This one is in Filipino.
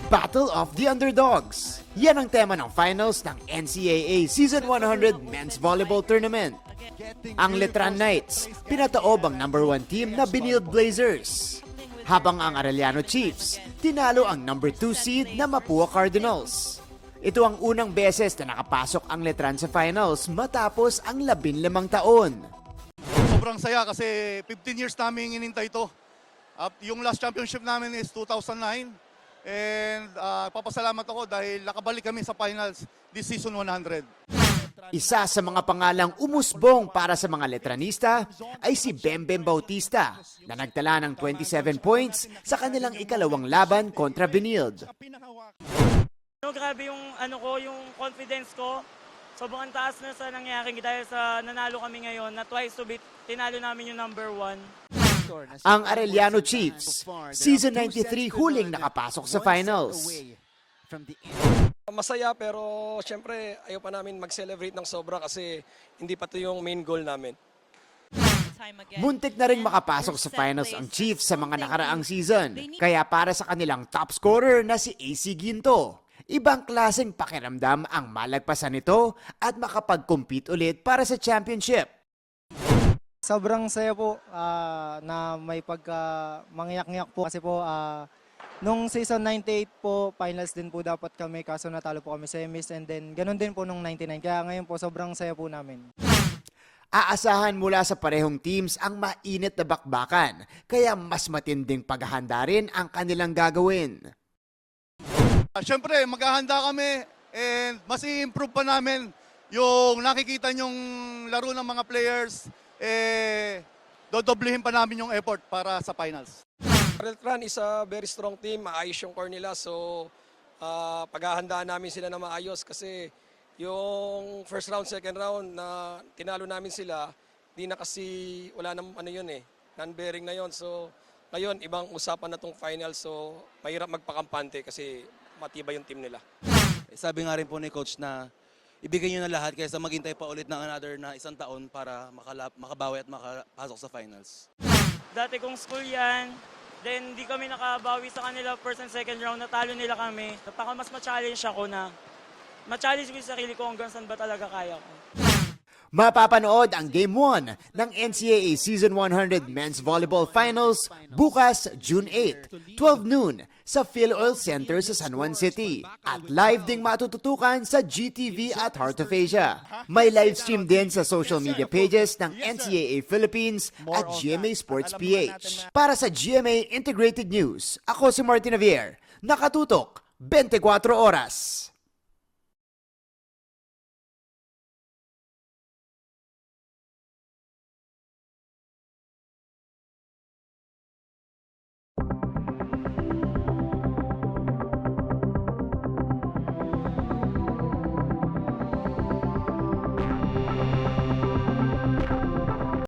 Battle of the Underdogs. Yan ang tema ng finals ng NCAA Season 100 Men's Volleyball Tournament. Ang Letran Knights, pinataob ang number 1 team na Benilde Blazers. Habang ang Arellano Chiefs, tinalo ang number 2 seed na Mapua Cardinals. Ito ang unang beses na nakapasok ang Letran sa finals matapos ang 15 taon. Sobrang saya kasi 15 years namin inintay ito. Yung last championship namin is 2009. And papasalamat ako dahil nakabalik kami sa finals this season 100. Isa sa mga pangalang umusbong para sa mga Letranista ay si Bembem Bautista na nagtala ng 27 points sa kanilang ikalawang laban kontra Benilde. Grabe yung yung confidence ko. Sobrang taas na sa nangyari dahil sa nanalo kami ngayon na twice to beat, tinalo namin yung number 1. Ang Arellano Chiefs, Season 93 huling nakapasok sa finals. Masaya pero syempre ayaw pa namin mag-celebrate ng sobra kasi hindi pa ito yung main goal namin. Muntik na rin makapasok sa finals ang Chiefs sa mga nakaraang season. Kaya para sa kanilang top scorer na si AC Ginto, ibang klaseng pakiramdam ang malagpasan nito at makapag-compete ulit para sa championship. Sobrang saya po na may mangyak-ngyak po kasi po nung season 98 po, finals din po dapat kami kaso natalo po kami sa semis and then ganun din po nung 99. Kaya ngayon po sobrang saya po namin. Aasahan mula sa parehong teams ang mainit na bakbakan, kaya mas matinding paghahanda rin ang kanilang gagawin. Siyempre, maghahanda kami and mas i-improve pa namin yung nakikita nyong laro ng mga players. Dodoblehin pa namin yung effort para sa finals. Letran is a very strong team, maayos yung core nila so paghahandaan namin sila na maayos kasi yung first round, second round na tinalo namin sila, di na kasi wala nang non-bearing na yon. So ngayon, ibang usapan na tong final so mahirap magpakampante kasi matibay yung team nila. Sabi nga rin po ni Coach na ibigay nyo na lahat kaysa maghintay pa ulit ng another na isang taon para makabawi at makapasok sa finals. Dati kong school yan, then di kami nakabawi sa kanila first and second round, natalo nila kami. Baka mas ma-challenge ako na ma-challenge ko yung sarili ko hanggang saan ba talaga kaya ko. Mapapanood ang Game 1 ng NCAA Season 100 Men's Volleyball Finals bukas June 8, 12 noon sa PhilOil Center sa San Juan City. At live ding matututukan sa GTV at Heart of Asia. May live stream din sa social media pages ng NCAA Philippines at GMA Sports PH. Para sa GMA Integrated News, ako si Martin Javier, nakatutok 24 oras.